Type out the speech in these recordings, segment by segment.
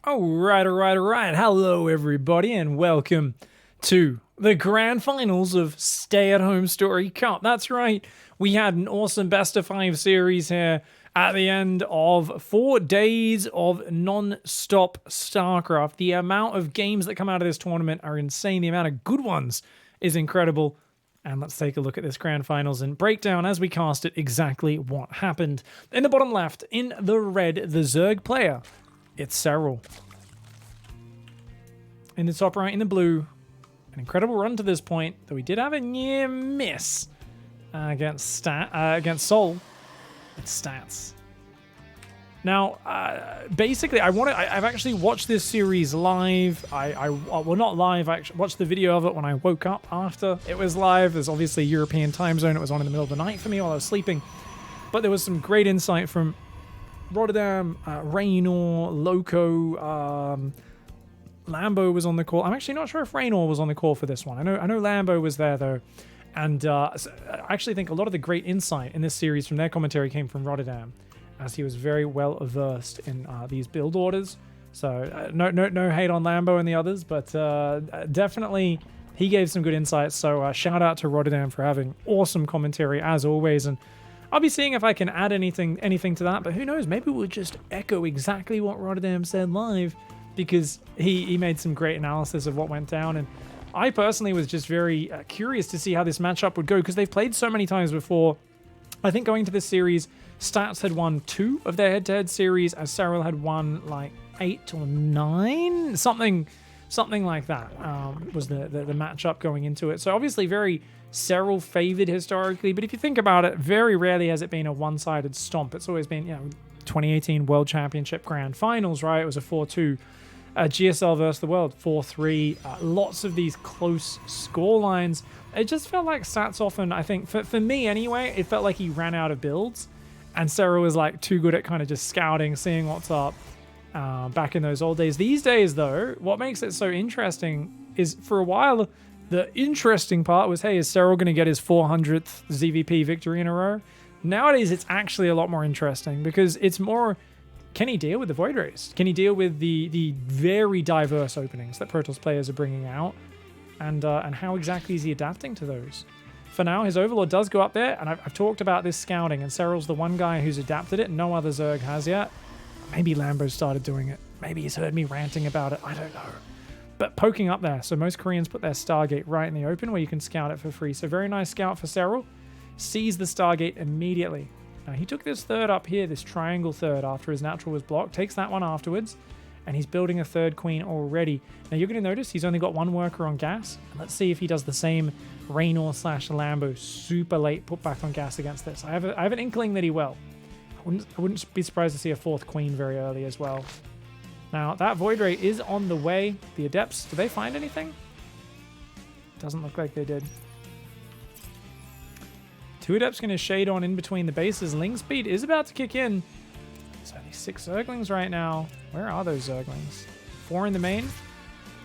All right. Hello, everybody, and welcome to the grand finals of Stay at Homestory Cup. That's right. We had an awesome best of 5 series here at the end of 4 days of non-stop StarCraft. The amount of games that come out of this tournament are insane. The amount of good ones is incredible. And let's take a look at this grand finals and break down as we cast it exactly what happened. In the bottom left, in the red, the Zerg player, it's Serral. In the top right, in the blue, an incredible run to this point, though we did have a near miss against Sol. It's stats. Now, basically, I've actually watched this series live. Well, not live. I actually watched the video of it when I woke up after it was live. There's obviously European time zone. It was on in the middle of the night for me while I was sleeping. But there was some great insight from Rotterdam, Raynor, Loco, Lambo was on the call. I'm actually not sure if Raynor was on the call for this one. I know Lambo was there though, and I actually think a lot of the great insight in this series from their commentary came from Rotterdam, as he was very well versed in these build orders. So no hate on Lambo and the others, but definitely he gave some good insights. So shout out to Rotterdam for having awesome commentary as always, and I'll be seeing if I can add anything to that. But who knows? Maybe we'll just echo exactly what Rotterdam said live, because he made some great analysis of what went down. And I personally was just very curious to see how this matchup would go, because they've played so many times before. I think going to this series, Stats had won 2 of their head-to-head series, as Serral had won like 8 or 9, something like that was the matchup going into it. So obviously very Serral favored historically, but if you think about it, very rarely has it been a one-sided stomp. It's always been, 2018 World Championship Grand Finals, right? It was a 4-2. GSL versus the world, 4-3. Lots of these close score lines. It just felt like Stats often, I think, for me anyway, it felt like he ran out of builds, and Serral was like too good at kind of just scouting, seeing what's up back in those old days. These days, though, what makes it so interesting is for a while, the interesting part was, hey, is Serral going to get his 400th ZvP victory in a row? Nowadays, it's actually a lot more interesting, because it's more, can he deal with the Void Rays? Can he deal with the very diverse openings that Protoss players are bringing out? And how exactly is he adapting to those? For now, his Overlord does go up there, and I've talked about this scouting, and Serral's the one guy who's adapted it. No other Zerg has yet. Maybe Lambo started doing it. Maybe he's heard me ranting about it. I don't know. But poking up there. So most Koreans put their Stargate right in the open where you can scout it for free. So very nice scout for Serral. Sees the Stargate immediately. Now, he took this third up here, this triangle third, after his natural was blocked. Takes that one afterwards, and he's building a third queen already. Now, you're going to notice he's only got 1 worker on gas. Let's see if he does the same Raynor / Lambo super late put back on gas against this. I have an inkling that he will. I wouldn't be surprised to see a 4th queen very early as well. Now, that Void Ray is on the way. The Adepts, do they find anything? Doesn't look like they did. 2 Adepts going to shade on in between the bases. Ling speed is about to kick in. There's only 6 Zerglings right now. Where are those Zerglings? 4 in the main,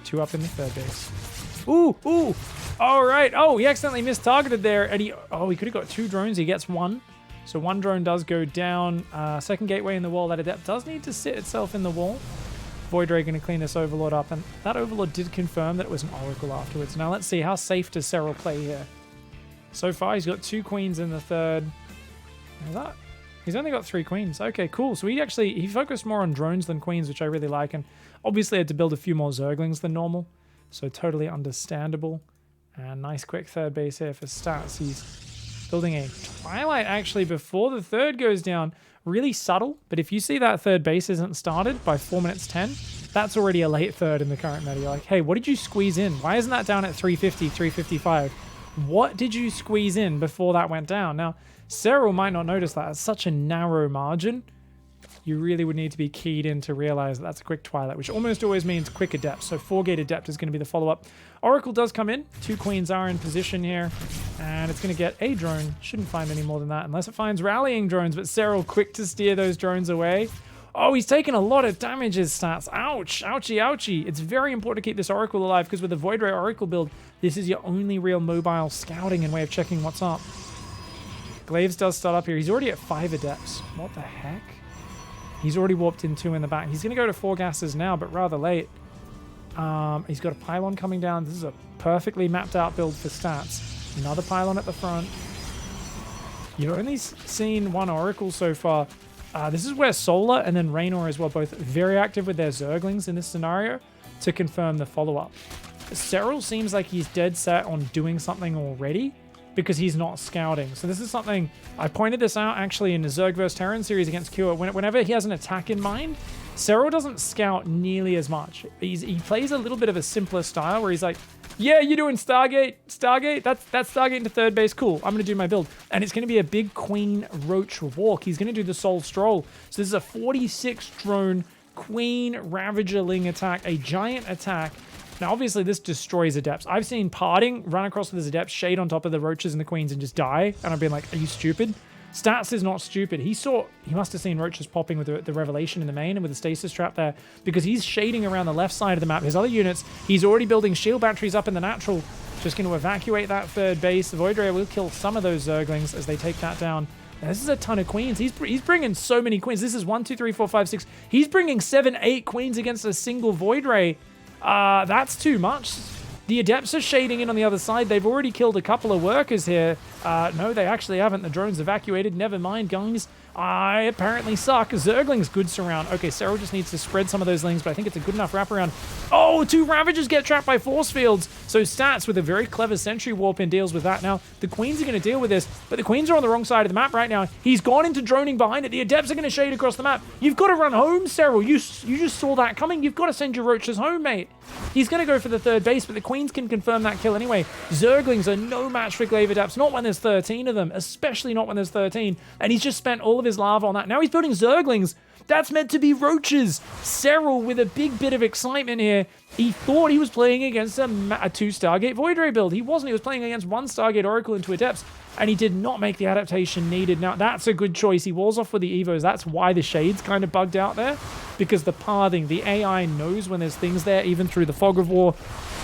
2 up in the third base. Ooh. All right. Oh, he accidentally mistargeted there. And he could have got 2 drones. He gets 1. So 1 drone does go down. Second gateway in the wall. That Adept does need to sit itself in the wall. Void Ray going to clean this Overlord up. And that Overlord did confirm that it was an Oracle afterwards. Now let's see, how safe does Serral play here? So far, he's got 2 queens in the third. He's only got 3 queens. Okay, cool. So he focused more on drones than queens, which I really like. And obviously had to build a few more Zerglings than normal. So totally understandable. And nice quick third base here for Stats. He's building a Twilight actually before the third goes down. Really subtle. But if you see that third base isn't started by 4 minutes 10, that's already a late third in the current meta. You're like, hey, what did you squeeze in? Why isn't that down at 350, 355? What did you squeeze in before that went down? Now, Serral might not notice that. It's such a narrow margin. You really would need to be keyed in to realize that that's a quick Twilight, which almost always means quick Adept. So 4-gate Adept is going to be the follow-up. Oracle does come in. 2 queens are in position here. And it's going to get a drone. Shouldn't find any more than that unless it finds rallying drones. But Serral quick to steer those drones away. Oh, he's taken a lot of damage, his Stats. Ouch. Ouchie, ouchie. It's very important to keep this Oracle alive, because with the Void Ray Oracle build, this is your only real mobile scouting and way of checking what's up. Glaives does start up here. He's already at 5 Adepts. What the heck? He's already warped in 2 in the back. He's going to go to 4 gases now, but rather late. He's got a pylon coming down. This is a perfectly mapped out build for stats. Another pylon at the front. You've only seen 1 Oracle so far. This is where Solar and then Raynor as well, both very active with their Zerglings in this scenario to confirm the follow-up. Serral seems like he's dead set on doing something already because he's not scouting. So this is something, I pointed this out actually in the Zerg vs Terran series against Cure. Whenever he has an attack in mind, Serral doesn't scout nearly as much. He plays a little bit of a simpler style where he's like, yeah, you're doing Stargate, that's Stargate into 3rd base, cool, I'm gonna do my build. And it's gonna be a big Queen Roach walk. He's gonna do the Soul Stroll. So this is a 46 drone Queen Ravagerling attack, a giant attack. Now, obviously, this destroys Adepts. I've seen Parting run across with his Adepts, shade on top of the Roaches and the Queens and just die. And I've been like, are you stupid? Stats is not stupid. He must have seen Roaches popping with the Revelation in the main and with the Stasis Trap there because he's shading around the left side of the map. His other units, he's already building shield batteries up in the natural. Just going to evacuate that 3rd base. The Void Ray will kill some of those Zerglings as they take that down. Now, this is a ton of Queens. He's bringing so many Queens. This is 1, 2, 3, 4, 5, 6. He's bringing 7, 8 Queens against a single Void Ray. That's too much. The Adepts are shading in on the other side. They've already killed a couple of workers here. No, they actually haven't. The drone's evacuated. Never mind, guys. I apparently suck. Zergling's good surround. Okay, Serral just needs to spread some of those lings, but I think it's a good enough wraparound. Oh, 2 Ravagers get trapped by force fields. So Stats with a very clever Sentry Warp in deals with that. Now, the Queens are going to deal with this, but the Queens are on the wrong side of the map right now. He's gone into droning behind it. The Adepts are going to shade across the map. You've got to run home, Serral. You just saw that coming. You've got to send your Roaches home, mate. He's going to go for the 3rd base, but the Queens can confirm that kill anyway. Zerglings are no match for Glaive Adepts, not when there's 13 of them, especially not when there's 13. And he's just spent all of his lava on that. Now he's building Zerglings. That's meant to be Roaches. Serral with a big bit of excitement here. He thought he was playing against a 2 Stargate Void Ray build. He wasn't. He was playing against 1 Stargate Oracle into Adepts, and he did not make the adaptation needed. Now, that's a good choice. He walls off with the Evos. That's why the Shade's kind of bugged out there, because the pathing, the AI knows when there's things there, even through the Fog of War.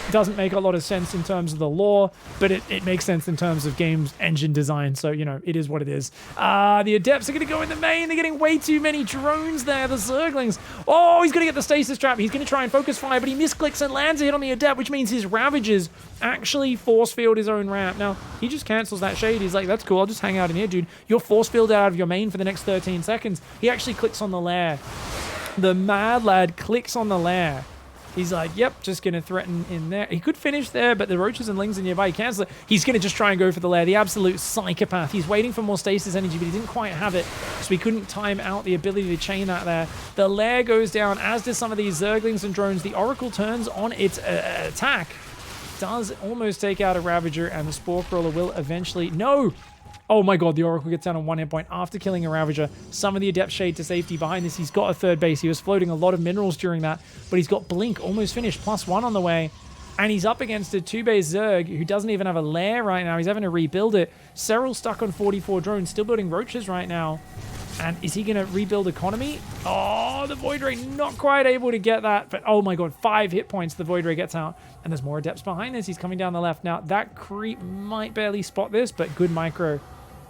Doesn't make a lot of sense in terms of the lore, but it makes sense in terms of game's engine design. So, you know, it is what it is. The Adepts are going to go in the main. They're getting way too many drones there. The Zerglings. Oh, he's going to get the Stasis Trap. He's going to try and focus fire, but he misclicks and lands a hit on the Adept, which means his Ravagers actually force field his own ramp. Now, he just cancels that shade. He's like, that's cool. I'll just hang out in here, dude. You're force fielded out of your main for the next 13 seconds. He actually clicks on the lair. The mad lad clicks on the lair. He's like, yep, just going to threaten in there. He could finish there, but the Roaches and Lings are nearby. He cancels it. He's going to just try and go for the lair. The absolute psychopath. He's waiting for more stasis energy, but he didn't quite have it, so he couldn't time out the ability to chain that there. The lair goes down, as does some of these Zerglings and drones. The Oracle turns on its attack. Does almost take out a Ravager, and the Spore Crawler will eventually... No! Oh my god, the Oracle gets down on 1 hit point after killing a Ravager. Some of the Adept shade to safety behind this. He's got a 3rd base. He was floating a lot of minerals during that, but he's got Blink almost finished, +1 on the way. And he's up against a 2-base Zerg who doesn't even have a lair right now. He's having to rebuild it. Serral stuck on 44 drones, still building Roaches right now. And is he going to rebuild economy? Oh, the Void Ray not quite able to get that. But oh my god, 5 hit points the Void Ray gets out. And there's more Adepts behind this. He's coming down the left. Now, that creep might barely spot this, but good micro.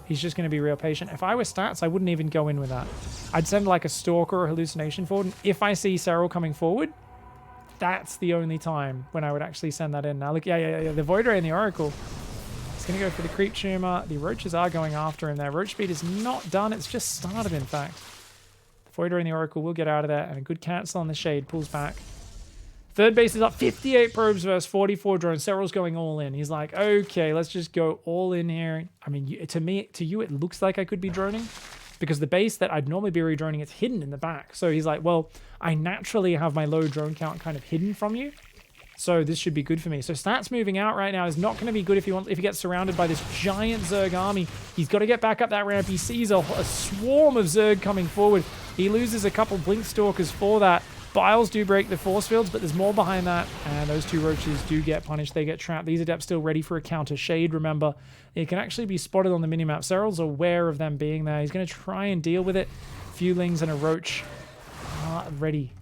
He's just going to be real patient. If I were Stats, I wouldn't even go in with that. I'd send like a Stalker or a Hallucination forward. And if I see Serral coming forward, that's the only time when I would actually send that in. Now, look, yeah. The Void Ray and the Oracle. He's going to go for the Creep Tumor. The Roaches are going after him there. Roach speed is not done. It's just started, in fact. The Void Ray and the Oracle will get out of there. And a good cancel on the Shade. Pulls back. 3rd base is up, 58 probes versus 44 drones. Serral's going all in. He's like, okay, let's just go all in here. I mean, to you, it looks like I could be droning because the base that I'd normally be redroning, it's hidden in the back. So he's like, well, I naturally have my low drone count kind of hidden from you. So this should be good for me. So Stats moving out right now is not going to be good if he gets surrounded by this giant Zerg army. He's got to get back up that ramp. He sees a swarm of Zerg coming forward. He loses a couple Blink Stalkers for that. Biles do break the force fields, but there's more behind that, and those 2 Roaches do get punished. They get trapped. These Adepts still ready for a counter shade, remember. It can actually be spotted on the minimap. Serral's aware of them being there. He's going to try and deal with it. A few Lings and a Roach. Ready.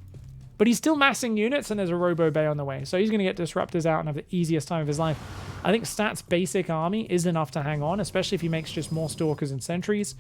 But he's still massing units, and there's a Robo Bay on the way. So he's going to get Disruptors out and have the easiest time of his life. I think Stats' basic army is enough to hang on, especially if he makes just more Stalkers and Sentries.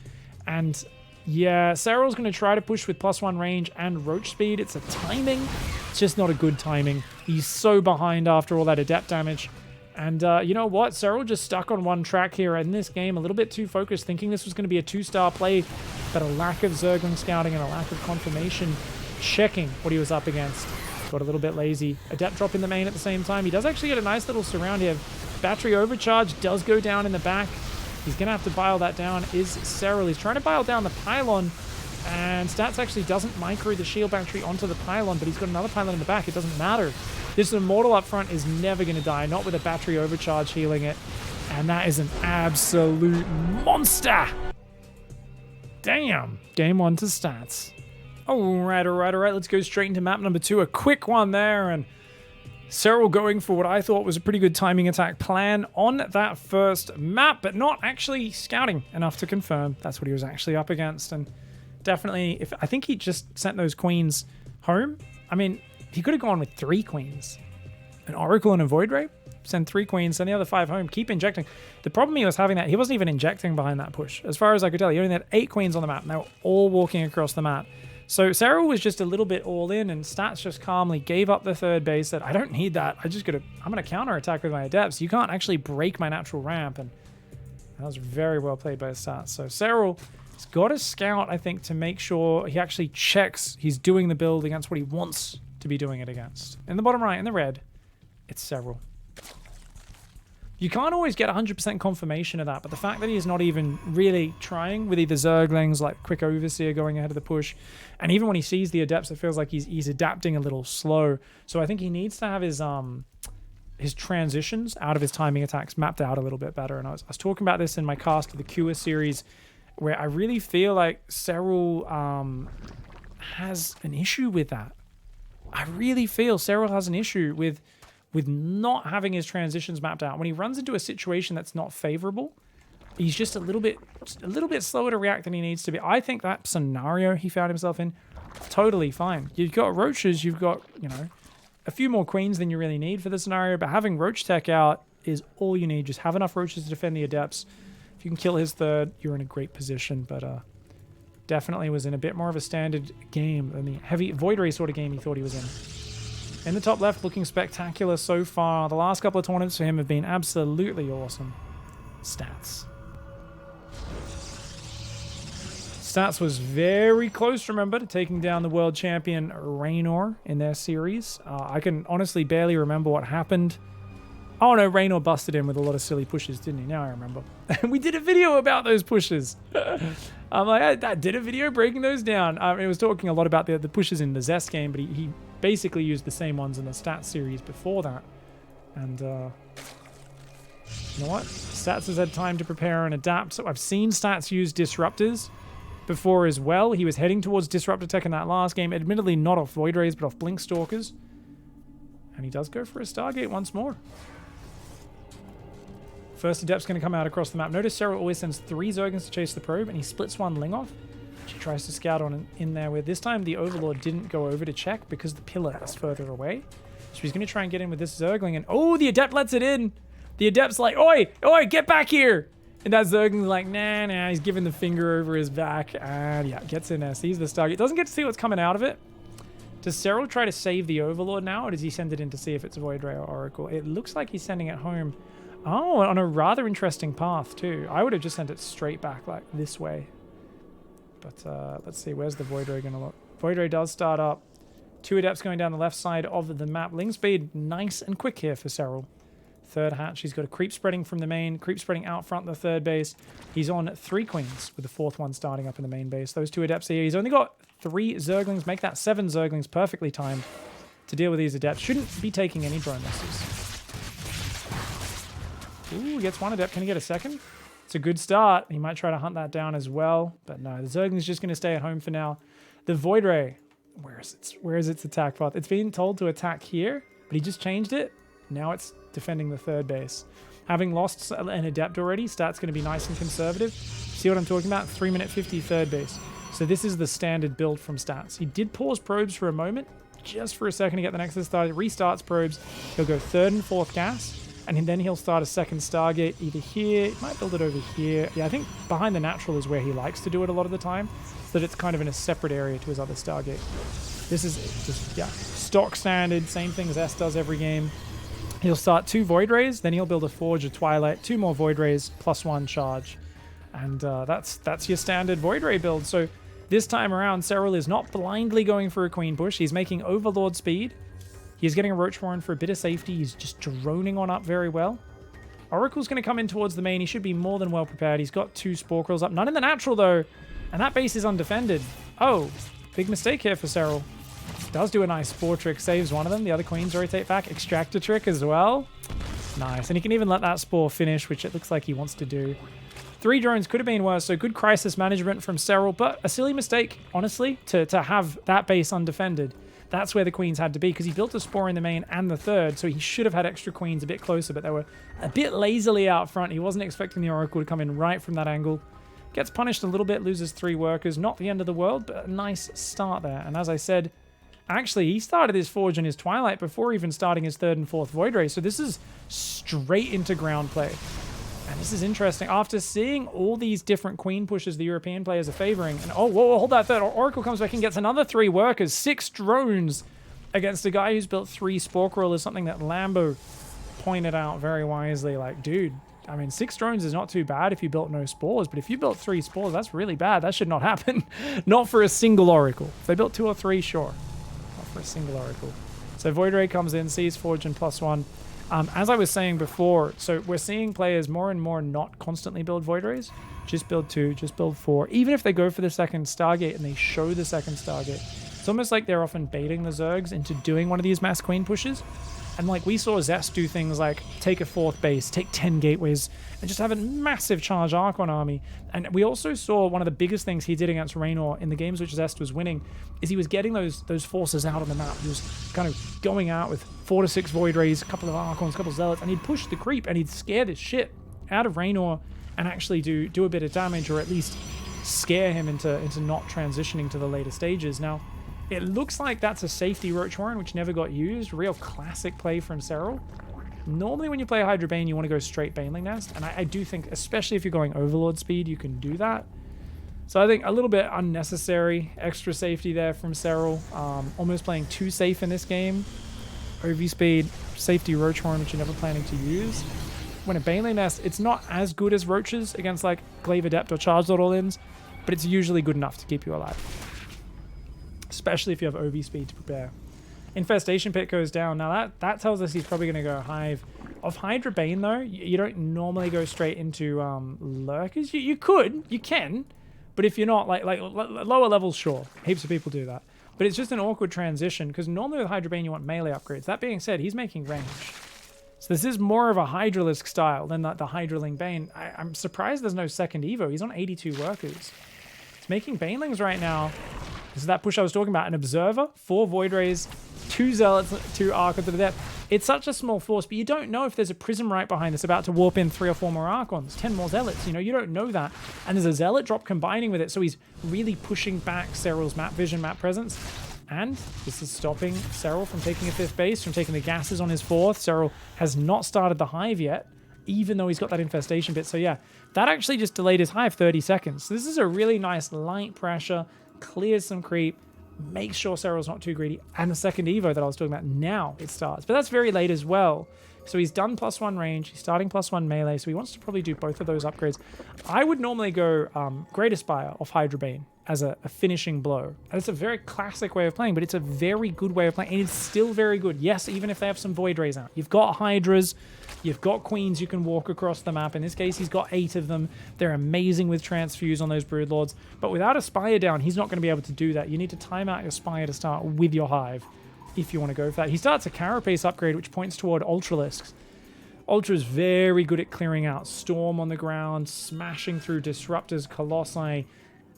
And Yeah, Serral's going to try to push with +1 range and roach speed. It's a timing. It's just not a good timing. He's so behind after all that adept damage. And you know what? Serral just stuck on one track here in this game, a little bit too focused, thinking this was going to be a 2-star play, but a lack of Zergling scouting and a lack of confirmation checking what he was up against. Got a little bit lazy. Adept drop in the main at the same time. He does actually get a nice little surround here. Battery overcharge does go down in the back. He's going to have to bile that down, is Serral. He's trying to bile down the pylon, and Stats actually doesn't micro the shield battery onto the pylon, but he's got another pylon in the back. It doesn't matter. This Immortal up front is never going to die, not with a battery overcharge healing it, and that is an absolute monster. Damn. Game 1 to Stats. All right. Let's go straight into map number 2. A quick one there, and Serral going for what I thought was a pretty good timing attack plan on that first map, but not actually scouting enough to confirm that's what he was actually up against. And definitely, I think he just sent those queens home. I mean, he could have gone with 3 queens. An Oracle and a Void Ray. Send 3 queens, send the other 5 home, keep injecting. The problem he was having that he wasn't even injecting behind that push. As far as I could tell, he only had 8 queens on the map, and they were all walking across the map. So Serral was just a little bit all in, and Stats just calmly gave up the third base. Said, I don't need that. I'm gonna counter attack with my adepts. You can't actually break my natural ramp, and that was very well played by Stats. So Serral has got a scout, I think, to make sure he actually checks he's doing the build against what he wants to be doing it against. In the bottom right, in the red, it's Serral. You can't always get 100% confirmation of that, but the fact that he's not even really trying with either Zerglings, like Quick Overseer going ahead of the push, and even when he sees the Adepts, it feels like he's adapting a little slow. So I think he needs to have his transitions out of his timing attacks mapped out a little bit better. And I was talking about this in my cast of the Cure series, where I really feel like Serral has an issue with that. I really feel Serral has an issue with not having his transitions mapped out. When he runs into a situation that's not favorable, he's just a little bit slower to react than he needs to be. I think that scenario he found himself in, totally fine. You've got roaches, you've got, a few more queens than you really need for the scenario, but having roach tech out is all you need. Just have enough roaches to defend the adepts. If you can kill his third, you're in a great position, but definitely was in a bit more of a standard game than the heavy Void Ray sort of game he thought he was in. In the top left, looking spectacular so far. The last couple of tournaments for him have been absolutely awesome. Stats. Stats was very close, remember, to taking down the world champion Raynor in their series. I can honestly barely remember what happened. Oh no, Raynor busted in with a lot of silly pushes, didn't he? Now I remember. We did a video about those pushes. I did a video breaking those down. It was talking a lot about the pushes in the Zest game, but he basically used the same ones in the Stats series before that. And you know what? Stats has had time to prepare and adapt. So I've seen Stats use Disruptors before as well. He was heading towards Disruptor Tech in that last game. Admittedly, not off Void Rays, but off Blink Stalkers. And he does go for a Stargate once more. First Adept's going to come out across the map. Notice Serral always sends 3 Zerglings to chase the probe, and he splits 1 Ling off. She tries to scout on in there, where this time the Overlord didn't go over to check because the pillar is further away. So he's going to try and get in with this Zergling, and oh, the Adept lets it in! The Adept's like, oi, get back here! And that Zergling's like, nah, he's giving the finger over his back, and yeah, gets in there, sees the Stargate. Doesn't get to see what's coming out of it. Does Serral try to save the Overlord now, or does he send it in to see if it's Void Ray or Oracle? It looks like he's sending it home. Oh, on a rather interesting path, too. I would have just sent it straight back, like, this way. But let's see, where's the Void Ray going to look? Void Ray does start up. 2 Adepts going down the left side of the map. Ling speed, nice and quick here for Serral. Third hatch, he's got a creep spreading from the main, creep spreading out front the third base. He's on 3 queens, with the 4th one starting up in the main base. Those 2 Adepts here, he's only got 3 Zerglings. Make that 7 Zerglings perfectly timed to deal with these Adepts. Shouldn't be taking any drone misses. Ooh, gets 1 Adept. Can he get a second? It's a good start. He might try to hunt that down as well. But no, the Zergling's just going to stay at home for now. The Void Ray. Where is its attack path? It's been told to attack here, but he just changed it. Now it's defending the third base. Having lost an Adept already, Stat's going to be nice and conservative. See what I'm talking about? 3-minute 50 third base. So this is the standard build from Stats. He did pause probes for a moment, just for a second to get the Nexus started. Restarts probes. He'll go 3rd and 4th gas. And then he'll start a second Stargate either here. He might build it over here. Yeah, I think behind the natural is where he likes to do it a lot of the time, so that it's kind of in a separate area to his other Stargate. This is just, yeah, stock standard, same thing as S does every game. He'll start 2 Void Rays, then he'll build a Forge, a Twilight, 2 more Void Rays, +1 charge. And that's your standard Void Ray build. So this time around, Serral is not blindly going for a Queen push. He's making Overlord speed. He's getting a Roach Warren for a bit of safety. He's just droning on up very well. Oracle's going to come in towards the main. He should be more than well prepared. He's got 2 Spore Quills up. None in the natural, though. And that base is undefended. Oh, big mistake here for Serral. Does do a nice Spore trick. Saves one of them. The other Queens rotate back. Extractor trick as well. Nice. And he can even let that Spore finish, which it looks like he wants to do. 3 drones could have been worse, so good crisis management from Serral, but a silly mistake, honestly, to have that base undefended. That's where the Queens had to be, because he built a Spore in the main and the third, so he should have had extra Queens a bit closer, but they were a bit lazily out front. He wasn't expecting the Oracle to come in right from that angle. Gets punished a little bit, loses 3 workers. Not the end of the world, but a nice start there. And as I said, actually, he started his Forge and his Twilight before even starting his 3rd and 4th Void Ray, so this is straight into ground play. And this is interesting. After seeing all these different Queen pushes the European players are favoring, and oh, whoa, hold that third. Oracle comes back and gets another 3 workers, 6 drones against a guy who's built 3 Spore Quills, something that Lambo pointed out very wisely. Like, dude, I mean, 6 drones is not too bad if you built no spores, but if you built 3 spores, that's really bad. That should not happen. Not for a single Oracle. If they built 2 or 3, sure. Not for a single Oracle. So Void Ray comes in, sees Forge and +1. As I was saying before, so we're seeing players more and more not constantly build Void Rays. Just build 2, just build 4. Even if they go for the second Stargate and they show the second Stargate, it's almost like they're often baiting the Zergs into doing one of these mass Queen pushes. And like we saw Zest do things like take a 4th base, take 10 gateways, and just have a massive charge Archon army. And we also saw one of the biggest things he did against Raynor in the games which Zest was winning is he was getting those forces out on the map. He was kind of going out with 4 to 6 Void Rays, a couple of Archons, a couple of Zealots, and he'd push the creep and he'd scare this shit out of Raynor and actually do a bit of damage, or at least scare him into not transitioning to the later stages. Now, it looks like that's a safety Roach Warren, which never got used. Real classic play from Serral. Normally when you play Hydra Bane, you want to go straight Baneling Nest. And I do think, especially if you're going Overlord speed, you can do that. So I think a little bit unnecessary extra safety there from Serral. Almost playing too safe in this game. OV speed, safety Roach Warren, which you're never planning to use. When a Baneling Nest, it's not as good as Roaches against like Glaive Adept or Charged All-Ins, but it's usually good enough to keep you alive. Especially if you have OV speed to prepare. Infestation Pit goes down. Now that tells us he's probably going to go Hive. Of Hydra Bane though, you don't normally go straight into Lurkers. You could, you can, but if you're not, like lower levels, sure. Heaps of people do that. But it's just an awkward transition, because normally with Hydra Bane you want melee upgrades. That being said, he's making range. So this is more of a Hydralisk style than the Hydraling Bane. I'm surprised there's no second Evo. He's on 82 workers. He's making Banelings right now. This is that push I was talking about. An Observer, 4 Void Rays, 2 Zealots, 2 Archons to the depth. It's such a small force, but you don't know if there's a Prism right behind this about to warp in 3 or 4 more Archons, 10 more Zealots. You know, you don't know that. And there's a Zealot drop combining with it, so he's really pushing back Serral's map vision, map presence. And this is stopping Serral from taking a 5th base, from taking the gases on his 4th. Serral has not started the Hive yet, even though he's got that Infestation Pit. So yeah, that actually just delayed his Hive 30 seconds. So this is a really nice light pressure, clears some creep, makes sure Serral's not too greedy, and the second Evo that I was talking about, now it starts. But that's very late as well. So he's done +1 range, he's starting +1 melee, so he wants to probably do both of those upgrades. I would normally go Great Aspire off Hydra Bane as a finishing blow. And it's a very classic way of playing, but it's a very good way of playing, and it's still very good. Yes, even if they have some Void Rays out. You've got Hydras, you've got Queens you can walk across the map. In this case, he's got 8 of them. They're amazing with Transfuse on those Broodlords, but without a Spire down, he's not going to be able to do that. You need to time out your Spire to start with your Hive if you want to go for that. He starts a Carapace upgrade, which points toward Ultralisks. Ultra is very good at clearing out Storm on the ground, smashing through Disruptors, Colossi.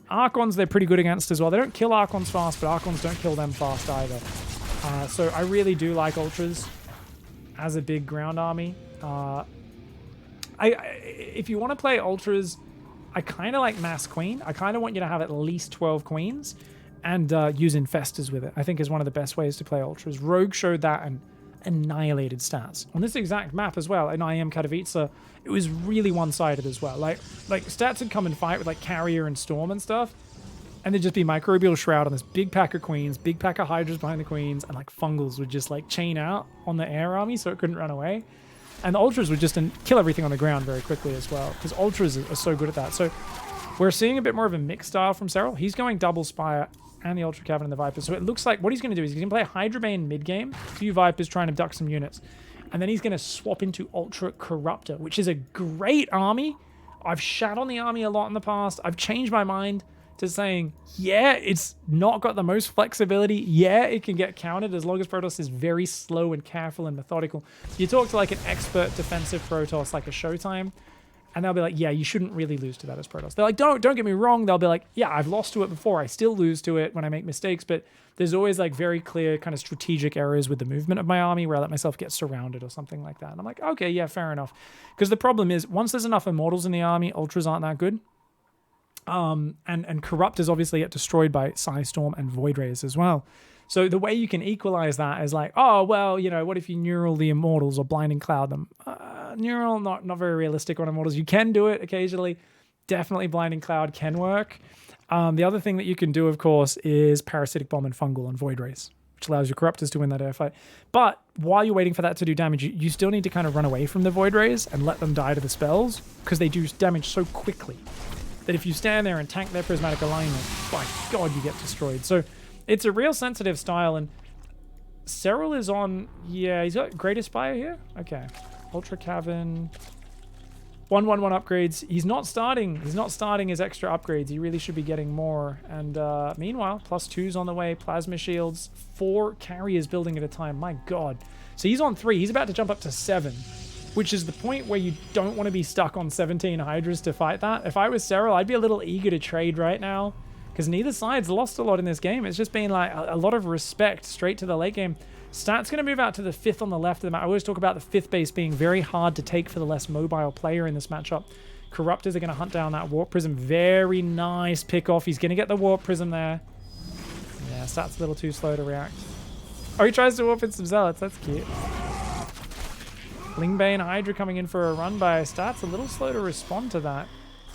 Archons, they're pretty good against as well. They don't kill Archons fast, but Archons don't kill them fast either. So I really do like Ultras as a big ground army. If you want to play Ultras, I kind of like Mass Queen. I kind of want you to have at least 12 Queens and use Infestors with it. I think is one of the best ways to play Ultras. Rogue showed that, and annihilated stats. On this exact map as well, in IM Katowice, it was really one-sided as well. Like stats would come and fight with like Carrier and Storm and stuff, and there'd just be Microbial Shroud on this big pack of Queens, big pack of Hydras behind the Queens, and like Fungals would just like chain out on the air army so it couldn't run away. And the Ultras would just kill everything on the ground very quickly as well, because Ultras are so good at that. So we're seeing a bit more of a mixed style from Serral. He's going double Spire and the Ultra Cavern and the Vipers. So it looks like what he's going to do is he's going to play Hydra Bane mid-game, 2 Vipers trying to duck some units. And then he's going to swap into Ultra Corruptor, which is a great army. I've shat on the army a lot in the past. I've changed my mind to saying, yeah, it's not got the most flexibility. Yeah, it can get countered as long as Protoss is very slow and careful and methodical. You talk to like an expert defensive Protoss like a Showtime, and they'll be like, yeah, you shouldn't really lose to that as Protoss. They're like, don't get me wrong. They'll be like, yeah, I've lost to it before. I still lose to it when I make mistakes, but there's always like very clear kind of strategic errors with the movement of my army where I let myself get surrounded or something like that. And I'm like, okay, yeah, fair enough. Because the problem is once there's enough Immortals in the army, Ultras aren't that good. And Corruptors obviously get destroyed by Psystorm and Void Rays as well. So the way you can equalize that is like, oh, well, you know, what if you neural the Immortals or Blinding Cloud them? Neural, not very realistic on Immortals. You can do it occasionally. Definitely Blinding Cloud can work. The other thing that you can do, of course, is Parasitic Bomb and Fungal and Void Rays, which allows your Corruptors to win that air fight. But while you're waiting for that to do damage, you still need to kind of run away from the Void Rays and let them die to the spells, because they do damage so quickly that if you stand there and tank their Prismatic Alignment, by God, you get destroyed. So it's a real sensitive style, and Serral is on, yeah, he's got Greater Spire here. Okay. Ultra Cavern. 1/1/1 upgrades. He's not starting his extra upgrades. He really should be getting more. And meanwhile, +2s on the way, Plasma Shields, 4 carriers building at a time. My God. So he's on 3. He's about to jump up to 7, which is the point where you don't want to be stuck on 17 Hydras to fight that. If I was Serral, I'd be a little eager to trade right now, because neither side's lost a lot in this game. It's just been like a lot of respect straight to the late game. Stat's going to move out to the 5th on the left of the map. I always talk about the 5th base being very hard to take for the less mobile player in this matchup. Corruptors are going to hunt down that Warp Prism. Very nice pick off. He's going to get the Warp Prism there. Yeah, Stat's a little too slow to react. Oh, he tries to warp in some Zealots. That's cute. Lingbane Hydra coming in for a run by Stats. A little slow to respond to that.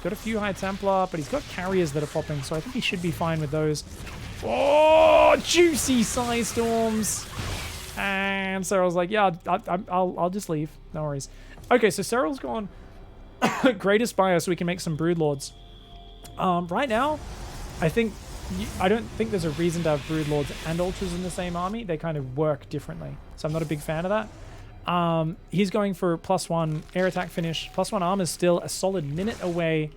Got a few High Templar, but he's got carriers that are popping, so I think he should be fine with those. Oh, juicy Psystorms. And Serral's like, yeah, I'll just leave. No worries. Okay, so Serral's gone Greater Spire so we can make some Broodlords. Right now, I don't think there's a reason to have Broodlords and Ultras in the same army. They kind of work differently. So I'm not a big fan of that. He's going for +1 air attack finish. +1 armor is still a solid minute away,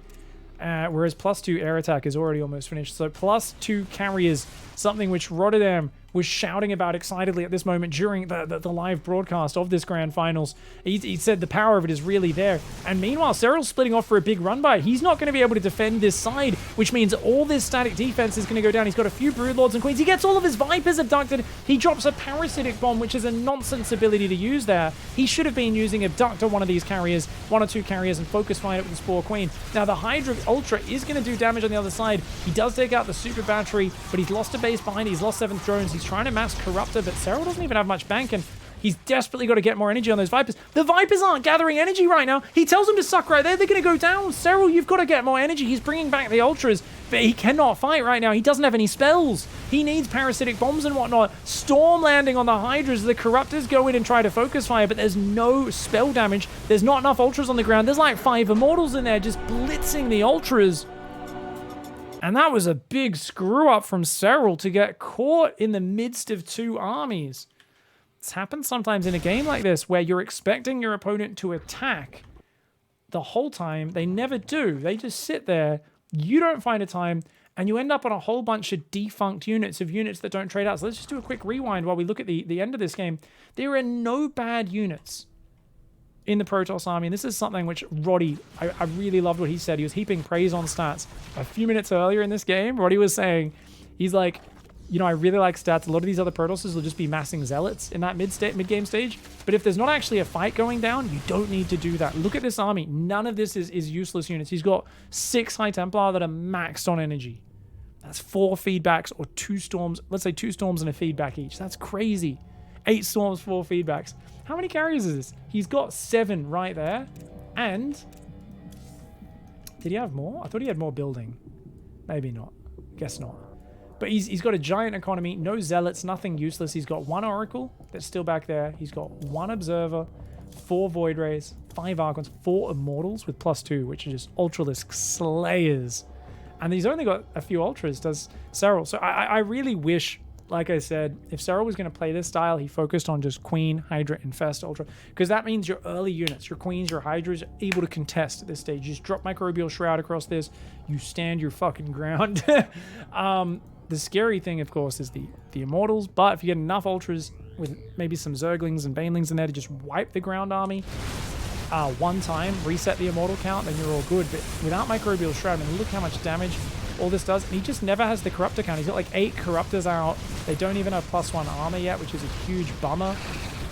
whereas +2 air attack is already almost finished. So +2 carriers, something which Rotterdam was shouting about excitedly at this moment during the live broadcast of this grand finals. He said the power of it is really there. And meanwhile, Serral's splitting off for a big run by. He's not going to be able to defend this side, which means all this static defense is going to go down. He's got a few Broodlords and Queens. He gets all of his Vipers abducted. He drops a Parasitic Bomb, which is a nonsense ability to use there. He should have been using Abductor, one of these carriers, 1 or 2 carriers, and focus fire it with the Spore Queen. Now, the Hydra Ultra is going to do damage on the other side. He does take out the Super Battery, but he's lost a base behind. He's lost 7 drones. He's trying to mass Corruptor, but Serral doesn't even have much bank, and he's desperately got to get more energy on those Vipers. The Vipers aren't gathering energy right now. He tells them to suck right there. They're going to go down. Serral, you've got to get more energy. He's bringing back the Ultras, but he cannot fight right now. He doesn't have any spells. He needs Parasitic Bombs and whatnot. Storm landing on the Hydras. The Corruptors go in and try to focus fire, but there's no spell damage. There's not enough Ultras on the ground. There's like 5 Immortals in there just blitzing the Ultras. And that was a big screw up from Serral to get caught in the midst of 2 armies. This happens sometimes in a game like this where you're expecting your opponent to attack the whole time. They never do. They just sit there. You don't find a time, and you end up on a whole bunch of defunct units that don't trade out. So let's just do a quick rewind while we look at the end of this game. There are no bad units in the Protoss army, and this is something which Roddy, I really loved what he said. He was heaping praise on Stats. A few minutes earlier in this game, Roddy was saying, he's like, you know, I really like Stats. A lot of these other Protosses will just be massing Zealots in that mid-game stage, but if there's not actually a fight going down, you don't need to do that. Look at this army. None of this is useless units. He's got 6 High Templar that are maxed on energy. That's 4 feedbacks or 2 storms. Let's say 2 storms and a feedback each. That's crazy. 8 storms, 4 feedbacks. How many carriers is this? He's got 7 right there. And did he have more? I thought he had more building. Maybe not. Guess not. But he's got a giant economy, no zealots, nothing useless. He's got 1 oracle that's still back there. He's got 1 observer, 4 void rays, 5 archons, 4 immortals with +2, which are just ultralisk slayers. And he's only got a few ultras, does Serral. So I really wish, like I said, if Serral was going to play this style, he focused on just Queen, Hydra, Infest, Ultra. Because that means your early units, your Queens, your Hydras, are able to contest at this stage. You just drop Microbial Shroud across this. You stand your fucking ground. The scary thing, of course, is the Immortals. But if you get enough Ultras with maybe some Zerglings and Banelings in there to just wipe the ground army one time, reset the Immortal count, then you're all good. But without Microbial Shroud, I mean, look how much damage all this does. And he just never has the Corruptor count. He's got like 8 Corruptors out. They don't even have +1 armor yet, which is a huge bummer.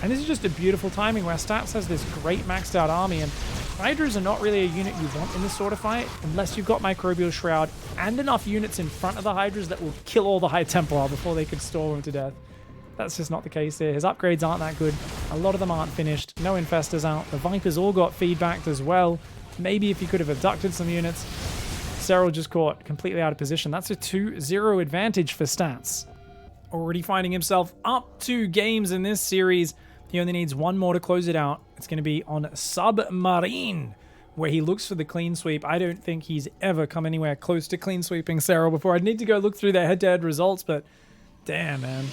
And this is just a beautiful timing where Stats has this great maxed out army, and Hydras are not really a unit you want in this sort of fight unless you've got Microbial Shroud and enough units in front of the Hydras that will kill all the High Templar before they can store them to death. That's just not the case here. His upgrades aren't that good. A lot of them aren't finished. No Infestors out. The Vipers all got feedbacked as well. Maybe if he could have abducted some units. Serral just caught completely out of position. That's a 2-0 advantage for Stats. Already finding himself up 2 games in this series. He only needs 1 more to close it out. It's going to be on Submarine, where he looks for the clean sweep. I don't think he's ever come anywhere close to clean sweeping Serral before. I'd need to go look through their head-to-head results, but damn, man.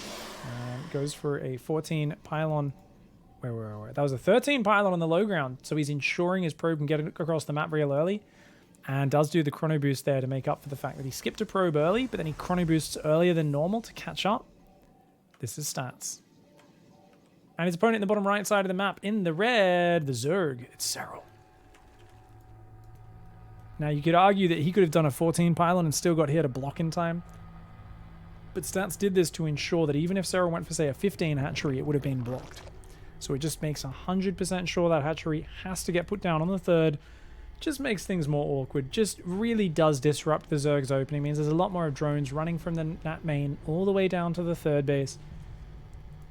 Goes for a 14 pylon. Where? That was a 13 pylon on the low ground, so he's ensuring his probe can get across the map real early, and does do the chrono boost there to make up for the fact that he skipped a probe early, but then he chrono boosts earlier than normal to catch up. This is Stats. And his opponent in the bottom right side of the map, in the red, the Zerg, it's Serral. Now, you could argue that he could have done a 14 pylon and still got here to block in time. But Stats did this to ensure that even if Serral went for, say, a 15 hatchery, it would have been blocked. So it just makes 100% sure that hatchery has to get put down on the 3rd. Just makes things more awkward. Just really does disrupt the Zerg's opening. Means there's a lot more of drones running from the Nat main all the way down to the 3rd base.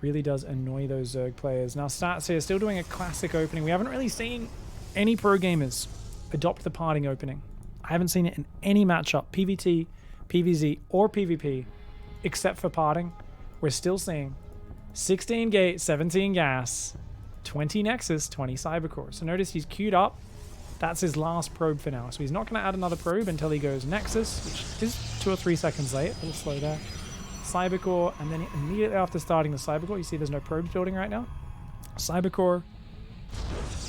Really does annoy those Zerg players. Now, Stats here still doing a classic opening. We haven't really seen any pro gamers adopt the parting opening. I haven't seen it in any matchup, PvT, PvZ, or PvP, except for parting. We're still seeing 16 gate, 17 gas, 20 Nexus, 20 Cybercore. So notice he's queued up. That's his last probe for now. So he's not going to add another probe until he goes Nexus, which is 2 or 3 seconds late. A little slow there. Cybercore, and then immediately after starting the Cybercore, you see there's no probes building right now. Cybercore,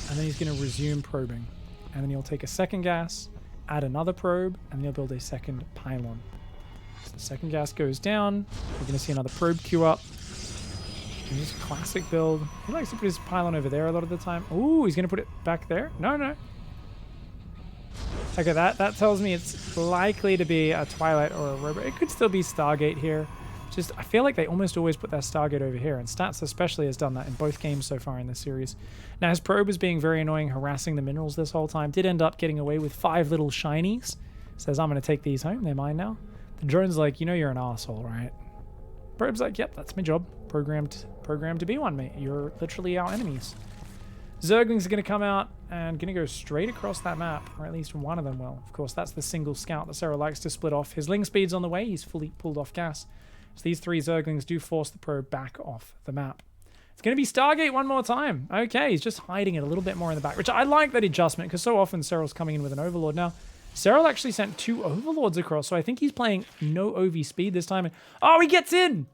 and then he's going to resume probing. And then he'll take a second gas, add another probe, and then he'll build a second pylon. So the second gas goes down. We're going to see another probe queue up. And this classic build. He likes to put his pylon over there a lot of the time. Ooh, he's going to put it back there? No. Okay, that tells me it's likely to be a Twilight or a Robot. It could still be Stargate here. Just, I feel like they almost always put their Stargate over here, and Stats especially has done that in both games so far in this series. Now, his probe is being very annoying, harassing the minerals this whole time. Did end up getting away with 5 little shinies. Says, I'm going to take these home. They're mine now. The drone's like, you know you're an asshole, right? Probe's like, yep, that's my job. Programmed to be one, mate. You're literally our enemies. Zerglings are going to come out and going to go straight across that map, or at least one of them will. Of course, that's the single scout that Serral likes to split off. His Ling speed's on the way. He's fully pulled off gas. So these 3 Zerglings do force the probe back off the map. It's going to be Stargate one more time. Okay, he's just hiding it a little bit more in the back, which I like that adjustment, because so often Serral's coming in with an Overlord. Now, Serral actually sent 2 Overlords across, so I think he's playing no OV speed this time. Oh, he gets in!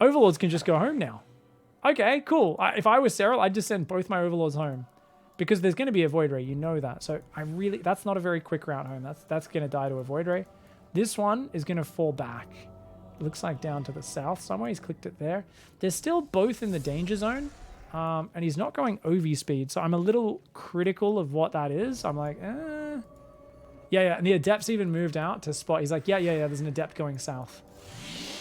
Overlords can just go home now. Okay, cool. If I was Serral, I'd just send both my Overlords home, because there's going to be a Void Ray, you know that. So that's not a very quick route home. That's going to die to a Void Ray. This one is going to fall back. It looks like down to the south somewhere. He's clicked it there. They're still both in the danger zone, and he's not going OV speed. So I'm a little critical of what that is. I'm like, Yeah, and the Adept's even moved out to spot. He's like, yeah, there's an Adept going south.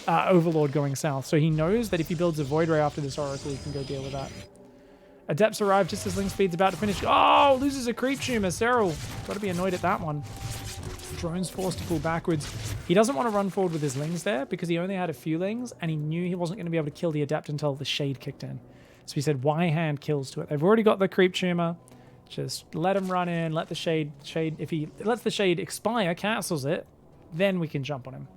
Overlord going south. So he knows that if he builds a Void Ray after this Oracle, he can go deal with that. Adepts arrive just as Ling Speed's about to finish. Oh, loses a Creep Tumor. Serral got to be annoyed at that one. Drone's forced to pull backwards. He doesn't want to run forward with his lings there because he only had a few lings and he knew he wasn't going to be able to kill the Adept until the Shade kicked in. So he said, why hand kills to it? They've already got the Creep Tumor. Just let him run in, let the Shade, if he lets the Shade expire, cancels it, then we can jump on him.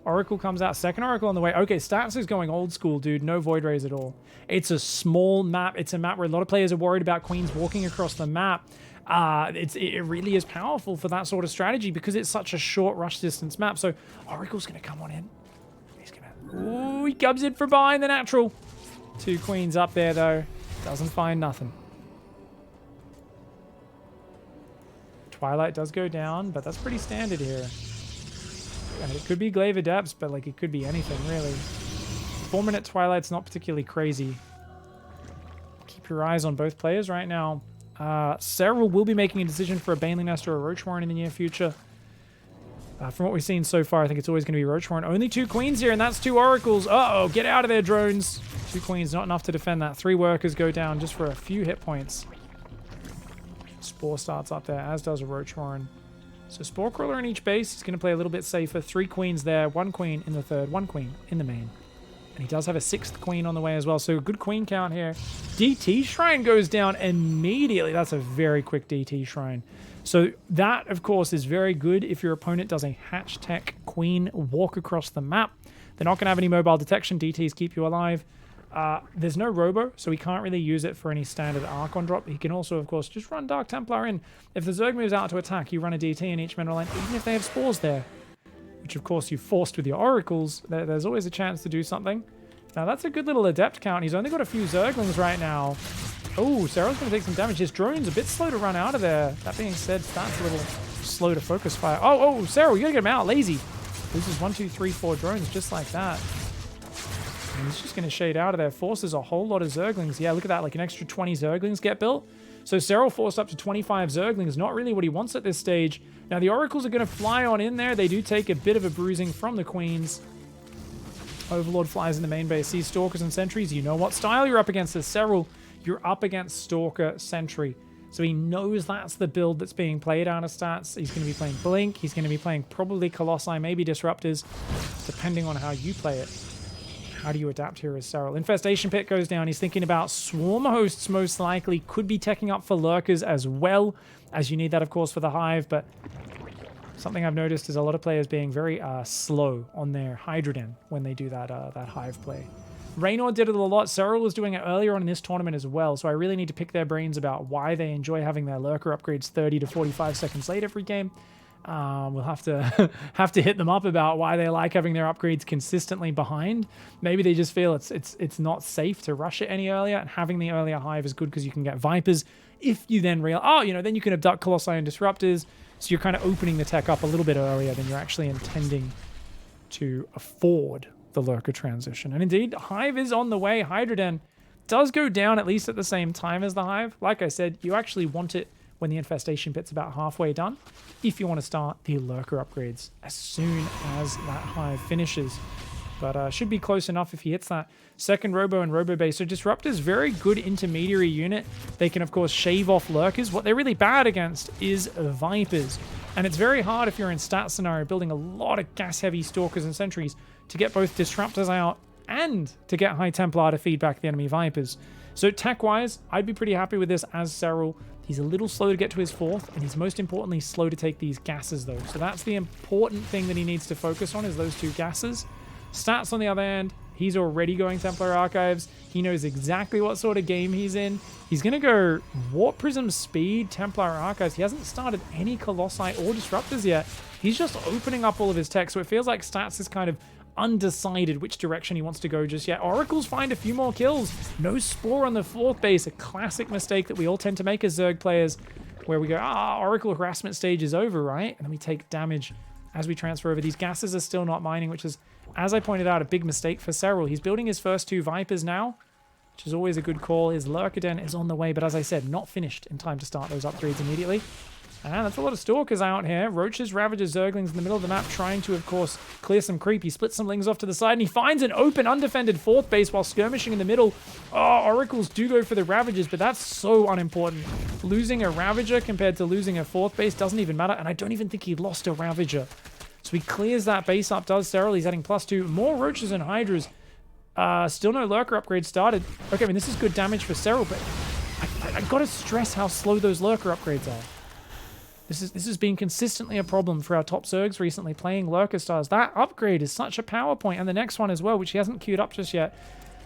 Oracle comes out. Second Oracle on the way. Okay, Stats is going old school, dude. No Void Rays at all. It's a small map. It's a map where a lot of players are worried about Queens walking across the map. It really is powerful for that sort of strategy because it's such a short rush distance map. So Oracle's going to come on in. He's going to... Ooh, he comes in from behind the natural. 2 Queens up there, though. Doesn't find nothing. Twilight does go down, but that's pretty standard here. And it could be Glaive Adepts, but like it could be anything, really. 4-minute Twilight's not particularly crazy. Keep your eyes on both players right now. Serral will be making a decision for a Baneling Nest or a Roach Warren in the near future. From what we've seen so far, I think it's always going to be Roach Warren. Only 2 Queens here, and that's 2 Oracles. Uh-oh, get out of there, drones. 2 Queens, not enough to defend that. 3 Workers go down just for a few hit points. Spore starts up there, as does a Roach Warren. So Spore Crawler in each base. He's going to play a little bit safer. 3 Queens there, 1 Queen in the third, 1 Queen in the main. And he does have a 6th Queen on the way as well. So a good Queen count here. DT Shrine goes down immediately. That's a very quick DT Shrine. So that, of course, is very good if your opponent does a Hatch Tech Queen walk across the map. They're not going to have any mobile detection. DTs keep you alive. There's no Robo, so he can't really use it for any standard Archon drop. He can also, of course, just run Dark Templar in. If the Zerg moves out to attack, you run a DT in each mineral line, even if they have spores there. Which, of course, you forced with your Oracles. There's always a chance to do something. Now, that's a good little Adept count. He's only got a few Zerglings right now. Oh, Serral's going to take some damage. His drone's a bit slow to run out of there. That being said, Stat's a little slow to focus fire. Oh, Serral, you got to get him out. Lazy. Loses 1, 2, 3, 4 drones just like that. And he's just going to shade out of there. Forces a whole lot of Zerglings. Yeah, look at that. Like an extra 20 Zerglings get built. So Serral forced up to 25 Zerglings. Not really what he wants at this stage. Now, the Oracles are going to fly on in there. They do take a bit of a bruising from the Queens. Overlord flies in the main base. Sees Stalkers and Sentries. You know what style you're up against as Serral. You're up against Stalker Sentry. So he knows that's the build that's being played out of Stats. He's going to be playing Blink. He's going to be playing probably Colossi, maybe Disruptors, depending on how you play it. How do you adapt here as Serral? Infestation Pit goes down. He's thinking about Swarm Hosts most likely. Could be teching up for Lurkers as well, as you need that, of course, for the Hive. But something I've noticed is a lot of players being very slow on their Hydroden when they do that Hive play. Raynor did it a lot. Serral was doing it earlier on in this tournament as well, so I really need to pick their brains about why they enjoy having their Lurker upgrades 30 to 45 seconds late every game. We'll have to hit them up about why they like having their upgrades consistently behind. Maybe they just feel it's not safe to rush it any earlier, and having the earlier Hive is good because you can get Vipers. If you then then you can abduct Colossi and Disruptors, so you're kind of opening the tech up a little bit earlier than you're actually intending to afford the Lurker transition. And indeed, Hive is on the way. Hydroden does go down at least at the same time as the Hive. Like I said, you actually want it when the Infestation Pit's about halfway done, if you want to start the Lurker upgrades as soon as that Hive finishes. But should be close enough if he hits that second Robo and Robo base. So Disruptor's very good intermediary unit. They can, of course, shave off Lurkers. What they're really bad against is Vipers. And it's very hard if you're in stat scenario building a lot of gas-heavy Stalkers and Sentries to get both Disruptors out and to get High Templar to feed back the enemy Vipers. So tech-wise, I'd be pretty happy with this as Serral. He's a little slow to get to his 4th, and he's most importantly slow to take these gases, though. So that's the important thing that he needs to focus on, is those 2 gases. Stats on the other hand, he's already going Templar Archives. He knows exactly what sort of game he's in. He's going to go Warp Prism Speed, Templar Archives. He hasn't started any Colossi or Disruptors yet. He's just opening up all of his tech, so it feels like Stats is kind of undecided which direction he wants to go just yet. Oracles find a few more kills. No Spore on the 4th base, a classic mistake that we all tend to make as Zerg players, where we go, Oracle harassment stage is over, right? And then we take damage as we transfer over. These gases are still not mining, which is, as I pointed out, a big mistake for Serral. He's building his first 2 Vipers now, which is always a good call. His Lurker Den is on the way, but as I said, not finished in time to start those upgrades immediately. And that's a lot of Stalkers out here. Roaches, Ravagers, Zerglings in the middle of the map trying to, of course, clear some creep. He splits some Lings off to the side, and he finds an open, undefended 4th base while skirmishing in the middle. Oh, Oracles do go for the Ravagers, but that's so unimportant. Losing a Ravager compared to losing a 4th base doesn't even matter, and I don't even think he lost a Ravager. So he clears that base up, does Serral. He's adding +2. More Roaches and Hydras. Still no Lurker upgrade started. Okay, I mean, this is good damage for Serral, but I gotta stress how slow those Lurker upgrades are. This has been consistently a problem for our top Zergs recently, playing Lurker stars. That upgrade is such a power point, and the next one as well, which he hasn't queued up just yet.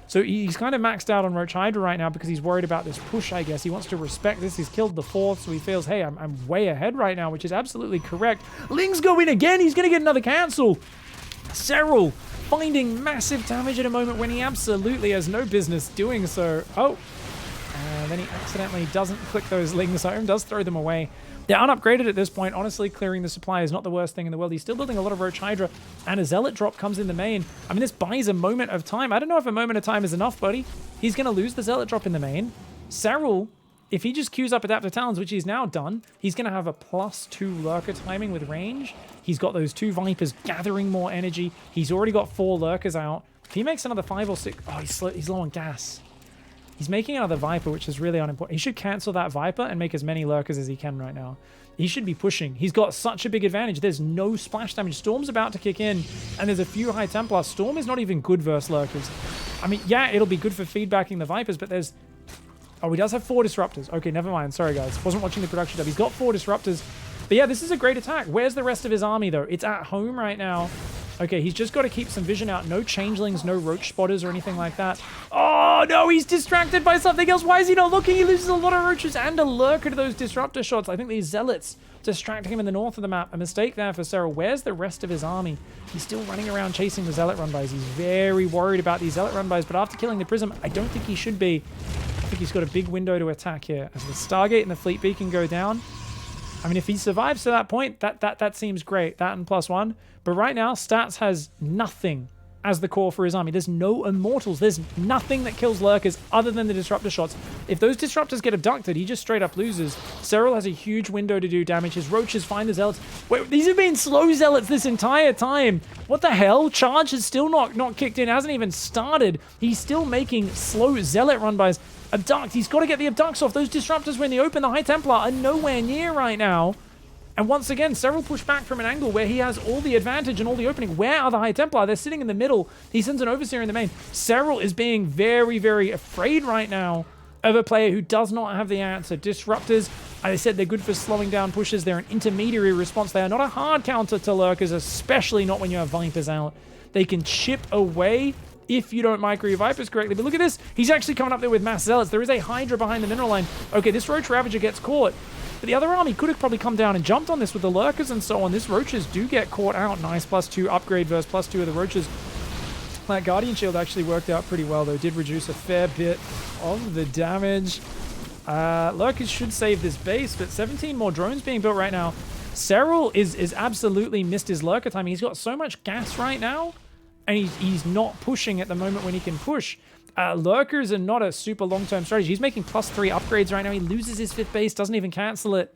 So he's kind of maxed out on Roach Hydra right now because he's worried about this push, I guess. He wants to respect this. He's killed the 4th, so he feels, hey, I'm way ahead right now, which is absolutely correct. Lings go in again. He's going to get another cancel. Serral finding massive damage at a moment when he absolutely has no business doing so. Oh, and then he accidentally doesn't click those Lings home, does throw them away. They're unupgraded at this point. Honestly, clearing the supply is not the worst thing in the world. He's still building a lot of Roach Hydra, and a Zealot drop comes in the main. I mean, this buys a moment of time. I don't know if a moment of time is enough, buddy. He's going to lose the Zealot drop in the main. Serral, if he just queues up Adaptive Talons, which he's now done, he's going to have a +2 Lurker timing with range. He's got those 2 Vipers gathering more energy. He's already got 4 Lurkers out. If he makes another 5 or 6... Oh, he's low on gas. He's making another Viper, which is really unimportant. He should cancel that Viper and make as many Lurkers as he can right now. He should be pushing. He's got such a big advantage. There's no splash damage. Storm's about to kick in, and there's a few High Templar. Storm is not even good versus Lurkers. I mean, yeah, it'll be good for feedbacking the Vipers, but there's... Oh, he does have 4 Disruptors. Okay, never mind. Sorry, guys. Wasn't watching the production dub. He's got 4 Disruptors. But yeah, this is a great attack. Where's the rest of his army, though? It's at home right now. Okay, he's just got to keep some vision out. No Changelings, no Roach Spotters or anything like that. Oh, no, he's distracted by something else. Why is he not looking? He loses a lot of Roaches and a Lurker to those Disruptor shots. I think these Zealots distracting him in the north of the map. A mistake there for Serral. Where's the rest of his army? He's still running around chasing the Zealot run-bys. He's very worried about these Zealot run-bys, but after killing the Prism, I don't think he should be. I think he's got a big window to attack here. As the Stargate and the Fleet Beacon go down, I mean, if he survives to that point, that seems great. That and +1. But right now, Stats has nothing as the core for his army. There's no Immortals. There's nothing that kills Lurkers other than the Disruptor shots. If those Disruptors get abducted, he just straight up loses. Serral has a huge window to do damage. His Roaches find the Zealots. Wait, these have been slow Zealots this entire time. What the hell? Charge has still not kicked in. Hasn't even started. He's still making slow Zealot run-bys. Abduct. He's got to get the Abducts off. Those Disruptors, when they open the High Templar, are nowhere near right now. And once again, Serral pushed back from an angle where he has all the advantage and all the opening. Where are the High Templar? They're sitting in the middle. He sends an Overseer in the main. Serral is being very, very afraid right now of a player who does not have the answer. Disruptors, as I said, they're good for slowing down pushes. They're an intermediary response. They are not a hard counter to Lurkers, especially not when you have Vipers out. They can chip away if you don't micro your Vipers correctly. But look at this. He's actually coming up there with mass Zealots. There is a Hydra behind the mineral line. Okay, this Roach Ravager gets caught. But the other army could have probably come down and jumped on this with the Lurkers and so on. This Roaches do get caught out. Nice +2 upgrade versus +2 of the Roaches. That Guardian Shield actually worked out pretty well, though. Did reduce a fair bit of the damage. Lurkers should save this base, but 17 more drones being built right now. Serral is absolutely missed his Lurker timing. He's got so much gas right now, and he's not pushing at the moment when he can push. Lurkers are not a super long-term strategy. He's making +3 upgrades right now. He loses his 5th base, doesn't even cancel it.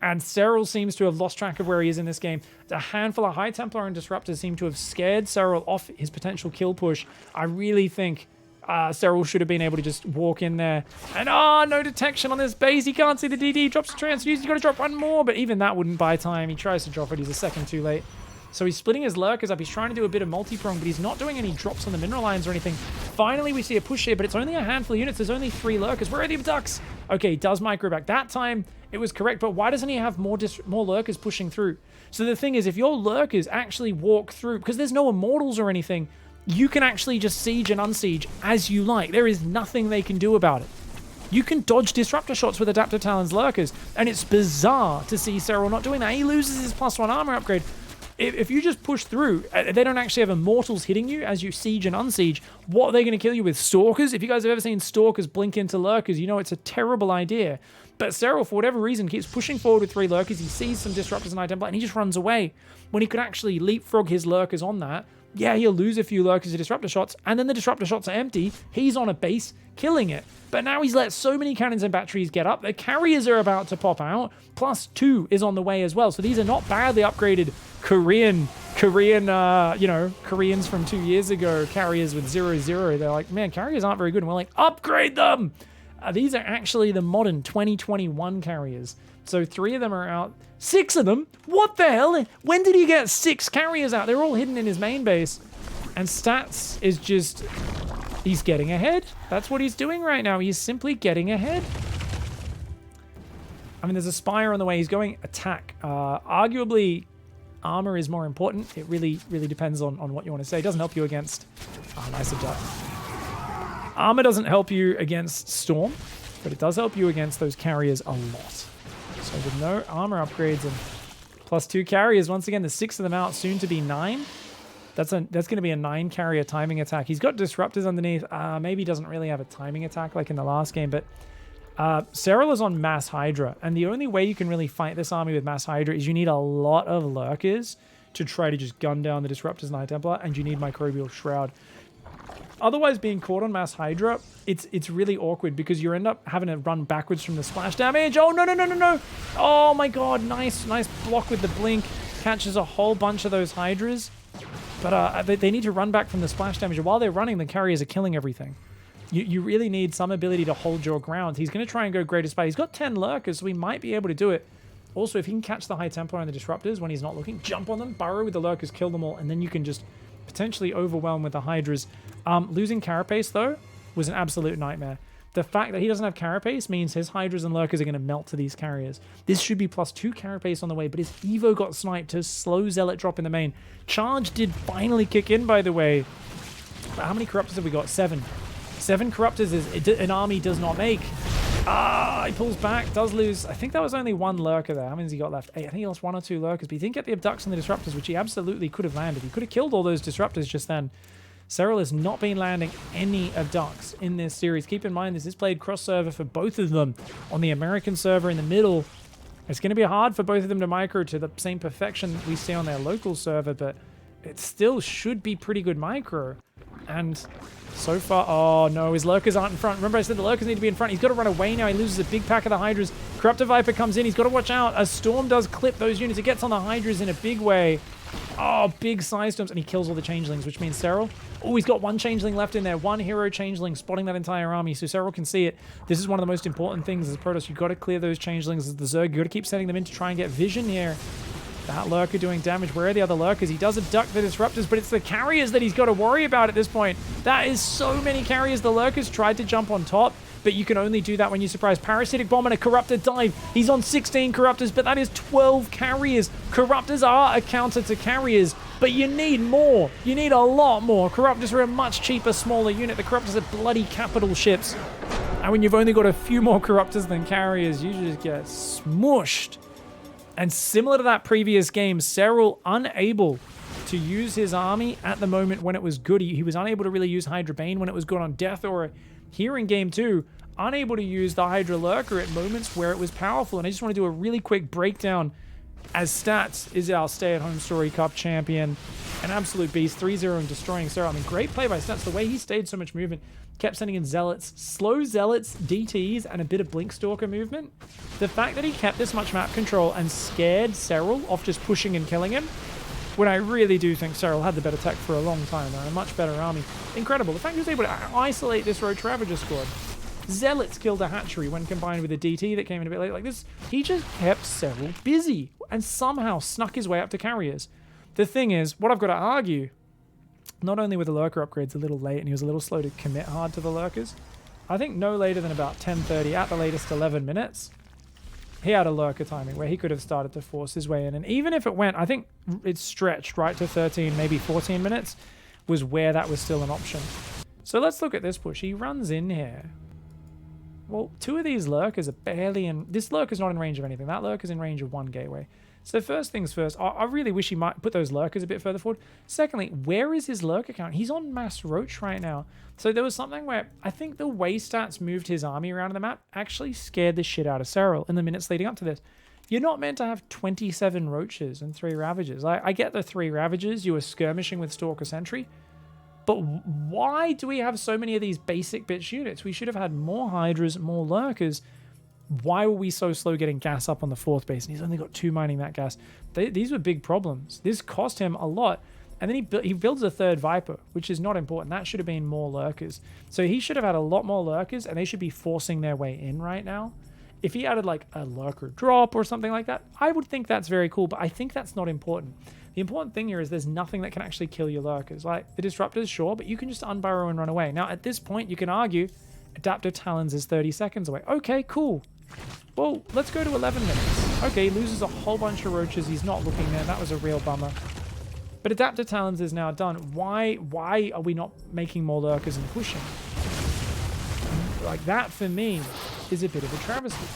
And Serral seems to have lost track of where he is in this game. A handful of High Templar and Disruptors seem to have scared Serral off his potential kill push. I really think Serral should have been able to just walk in there. And no detection on this base. He can't see the DD. Drops a transfuse. He's got to drop one more, but even that wouldn't buy time. He tries to drop it. He's a second too late. So he's splitting his Lurkers up. He's trying to do a bit of multi-prong, but he's not doing any drops on the mineral lines or anything. Finally, we see a push here, but it's only a handful of units. There's only 3 Lurkers. Where are the Abducts? Okay, he does micro back. That time, it was correct, but why doesn't he have more Lurkers pushing through? So the thing is, if your Lurkers actually walk through, because there's no Immortals or anything, you can actually just siege and unsiege as you like. There is nothing they can do about it. You can dodge Disruptor shots with Adaptive Talons Lurkers, and it's bizarre to see Serral not doing that. He loses his +1 armor upgrade. If you just push through, they don't actually have Immortals hitting you as you siege and unsiege. What are they going to kill you with? Stalkers? If you guys have ever seen Stalkers blink into Lurkers, you know it's a terrible idea. But Serral, for whatever reason, keeps pushing forward with 3 Lurkers. He sees some Disruptors and High Templar, and he just runs away. When he could actually leapfrog his Lurkers on that, Yeah, he'll lose a few lurkers to disruptor shots, and then the disruptor shots are empty. He's on a base, killing it. But now he's let so many cannons and batteries get up. The carriers are about to pop out. +2 is on the way as well. So these are not badly upgraded Koreans from 2 years ago, carriers with 0-0. They're like, man, carriers aren't very good. And we're like, upgrade them! These are actually the modern 2021 carriers. So 3 of them are out. 6 of them? What the hell? When did he get 6 carriers out? They're all hidden in his main base. And stats is just... he's getting ahead. That's what he's doing right now. He's simply getting ahead. I mean, there's a Spire on the way. He's going attack. Arguably, armor is more important. It really depends on what you want to say. It doesn't help you against... oh, nice abduct. Armor doesn't help you against Storm, but it does help you against those carriers a lot. So with no armor upgrades and +2 carriers, once again, the 6 of them out, soon to be 9. That's going to be a 9 carrier timing attack. He's got disruptors underneath. Maybe he doesn't really have a timing attack like in the last game, but Serral is on Mass Hydra, and the only way you can really fight this army with Mass Hydra is you need a lot of lurkers to try to just gun down the disruptors and High Templar, and you need Microbial Shroud. Otherwise, being caught on Mass Hydra, it's really awkward because you end up having to run backwards from the splash damage. Oh, no. Oh, my God. Nice block with the blink. Catches a whole bunch of those Hydras. But they need to run back from the splash damage. While they're running, the carriers are killing everything. You really need some ability to hold your ground. He's going to try and go Greatest Spy. He's got 10 lurkers, so he might be able to do it. Also, if he can catch the High Templar and the disruptors when he's not looking, jump on them, burrow with the lurkers, kill them all, and then you can just potentially overwhelm with the Hydras. Losing Carapace, though, was an absolute nightmare. The fact that he doesn't have Carapace means his Hydras and Lurkers are going to melt to these carriers. This should be +2 Carapace on the way, but his Evo got sniped to slow Zealot drop in the main. Charge did finally kick in, by the way. But how many Corruptors have we got? 7. 7 Corruptors is an army does not make. He pulls back, does lose. I think that was only 1 Lurker there. How many has he got left? 8. I think he lost 1 or 2 Lurkers, but he didn't get the Abducts and the Disruptors, which he absolutely could have landed. He could have killed all those Disruptors just then. Serral has not been landing any Abducts in this series. Keep in mind, this is played cross-server for both of them. On the American server in the middle, it's going to be hard for both of them to micro to the same perfection that we see on their local server, but it still should be pretty good micro. And so far, oh no, his Lurkers aren't in front. Remember I said the Lurkers need to be in front. He's got to run away now. He loses a big pack of the Hydras. Corruptor Viper comes in. He's got to watch out. A Storm does clip those units. It gets on the Hydras in a big way. Oh, big Side Storms, and he kills all the Changelings, which means Serral... oh, he's got 1 Changeling left in there. 1 hero Changeling spotting that entire army, so Serral can see it. This is one of the most important things as a Protoss. You've got to clear those Changelings as the Zerg. You've got to keep sending them in to try and get vision here. That Lurker doing damage. Where are the other Lurkers? He does abduct the Disruptors, but it's the carriers that he's got to worry about at this point. That is so many carriers. The Lurkers tried to jump on top, but you can only do that when you surprise. Parasitic Bomb and a Corruptor dive. He's on 16 Corruptors, but that is 12 carriers. Corruptors are a counter to carriers, but you need more. You need a lot more. Corruptors are a much cheaper, smaller unit. The Corruptors are bloody capital ships. And when you've only got a few more Corruptors than carriers, you just get smushed. And similar to that previous game, Serral unable to use his army at the moment when it was good. He was unable to really use Hydra Bane when it was good on Death Aura. Here in Game 2, unable to use the Hydra Lurker at moments where it was powerful. And I just want to do a really quick breakdown as Stats is our stay-at-home story Cup champion. An absolute beast, 3-0 and destroying Serral. I mean, great play by Stats. The way he stayed so much movement, kept sending in Zealots, slow Zealots, DTs, and a bit of Blinkstalker movement. The fact that he kept this much map control and scared Serral off just pushing and killing him, when I really do think Serral had the better tech for a long time. They're a much better army. Incredible. The fact he was able to isolate this Road Ravager squad. Zealots killed a hatchery when combined with a DT that came in a bit late. Like this, he just kept Serral busy and somehow snuck his way up to carriers. The thing is, what I've got to argue, not only were the Lurker upgrades a little late and he was a little slow to commit hard to the Lurkers, I think no later than about 10:30, at the latest 11 minutes, he had a Lurker timing where he could have started to force his way in. And even if it went, I think it stretched right to 13, maybe 14 minutes, was where that was still an option. So let's look at this push. He runs in here. Well, 2 of these Lurkers are barely in... This Lurker's not in range of anything. That Lurker's in range of 1 gateway. So first things first, I really wish he might put those Lurkers a bit further forward. Secondly, where is his Lurker count? He's on Mass Roach right now. So there was something where I think the way Stats moved his army around the map actually scared the shit out of Serral in the minutes leading up to this. You're not meant to have 27 roaches and 3 ravagers. I get the 3 ravagers. You were skirmishing with Stalker Sentry. But why do we have so many of these basic bitch units? We should have had more Hydras, more Lurkers. Why were we so slow getting gas up on the 4th base? And he's only got 2 mining that gas. These were big problems. This cost him a lot. And then he builds a 3rd Viper, which is not important. That should have been more Lurkers. So he should have had a lot more Lurkers, and they should be forcing their way in right now. If he added like a Lurker drop or something like that, I would think that's very cool, but I think that's not important. The important thing here is there's nothing that can actually kill your Lurkers. Like the Disruptors, sure, but you can just unburrow and run away. Now, at this point, you can argue Adaptive Talons is 30 seconds away. Okay, cool. Well, let's go to 11 minutes. Okay, he loses a whole bunch of roaches. He's not looking there. That was a real bummer. But Adaptive Talons is now done. Why are we not making more Lurkers and pushing? Like that, for me, is a bit of a travesty.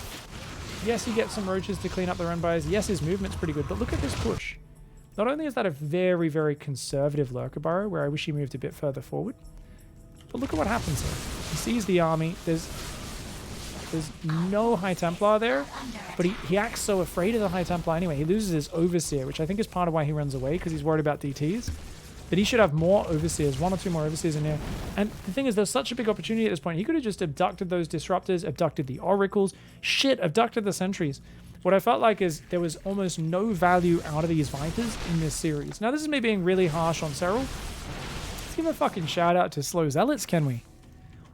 Yes, he gets some roaches to clean up the run bys. Yes, his movement's pretty good, but look at this push. Not only is that a very, very conservative Lurker burrow, where I wish he moved a bit further forward, but look at what happens here. He sees the army. There's no High Templar there, but he acts so afraid of the High Templar anyway. He loses his Overseer, which I think is part of why he runs away, because he's worried about DTs. But he should have more Overseers, 1 or 2 more Overseers in there. And the thing is, there's such a big opportunity at this point. He could have just abducted those Disruptors, abducted the Oracles, abducted the Sentries. What I felt like is there was almost no value out of these Vipers in this series. Now, this is me being really harsh on Serral. Let's give a fucking shout out to Slow Zealots, can we?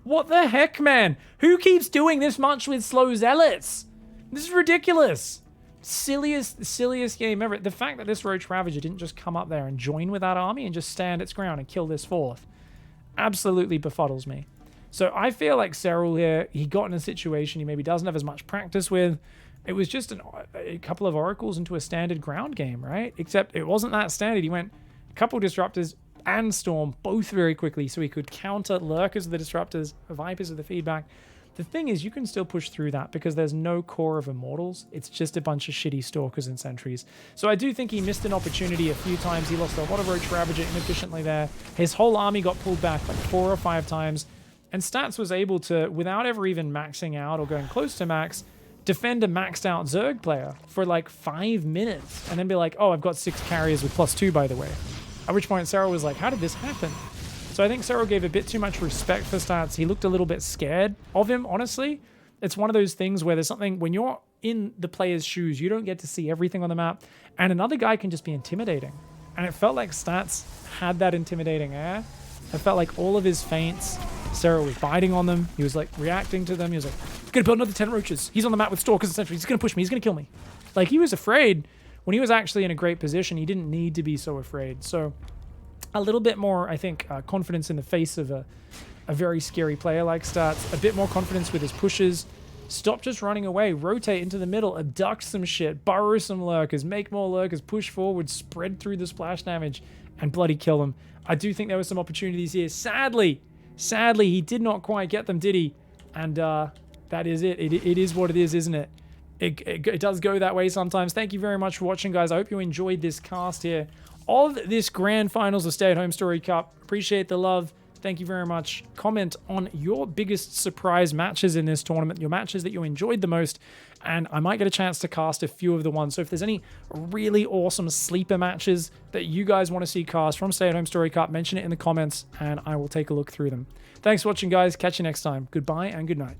What the heck, man? Who keeps doing this much with Slow Zealots? This is ridiculous. Silliest game ever. The fact that this Roach Ravager didn't just come up there and join with that army and just stand its ground and kill this 4th absolutely befuddles me. So I feel like Serral here, he got in a situation he maybe doesn't have as much practice with. It was just a couple of Oracles into a standard ground game, right? Except it wasn't that standard. He went a couple Disruptors and Storm both very quickly so he could counter Lurkers of the Disruptors, Vipers of the feedback. The thing is, you can still push through that because there's no core of Immortals. It's just a bunch of shitty Stalkers and Sentries. So I do think he missed an opportunity a few times. He lost a lot of Roach Ravager inefficiently there. His whole army got pulled back like 4 or 5 times. And Stats was able to, without ever even maxing out or going close to max, defend a maxed out Zerg player for like 5 minutes. And then be like, oh, I've got 6 carriers with +2, by the way. At which point Serral was like, how did this happen? So I think Serral gave a bit too much respect for Stats. He looked a little bit scared of him, honestly. It's one of those things where there's something, when you're in the player's shoes, you don't get to see everything on the map. And another guy can just be intimidating. And it felt like Stats had that intimidating air. It felt like all of his feints, Serral was biting on them. He was like reacting to them. He was like, I'm going to build another 10 roaches. He's on the map with Stalkers and Sentries. He's going to push me. He's going to kill me. Like, he was afraid. When he was actually in a great position, he didn't need to be so afraid. So a little bit more, I think, confidence in the face of a very scary player like Stats. A bit more confidence with his pushes. Stop just running away. Rotate into the middle. Abduct some shit. Burrow some Lurkers. Make more Lurkers. Push forward. Spread through the splash damage. And bloody kill them. I do think there were some opportunities here. Sadly, he did not quite get them, did he? And that is it. It is what it is, isn't it? It does go that way sometimes. Thank you very much for watching, guys. I hope you enjoyed this cast here of this grand finals of Stay at Home Story Cup. Appreciate the love. Thank you very much. Comment on your biggest surprise matches in this tournament, your matches that you enjoyed the most, and I might get a chance to cast a few of the ones. So if there's any really awesome sleeper matches that you guys want to see cast from Stay at Home Story Cup, mention it in the comments, and I will take a look through them. Thanks for watching, guys. Catch you next time. Goodbye and good night.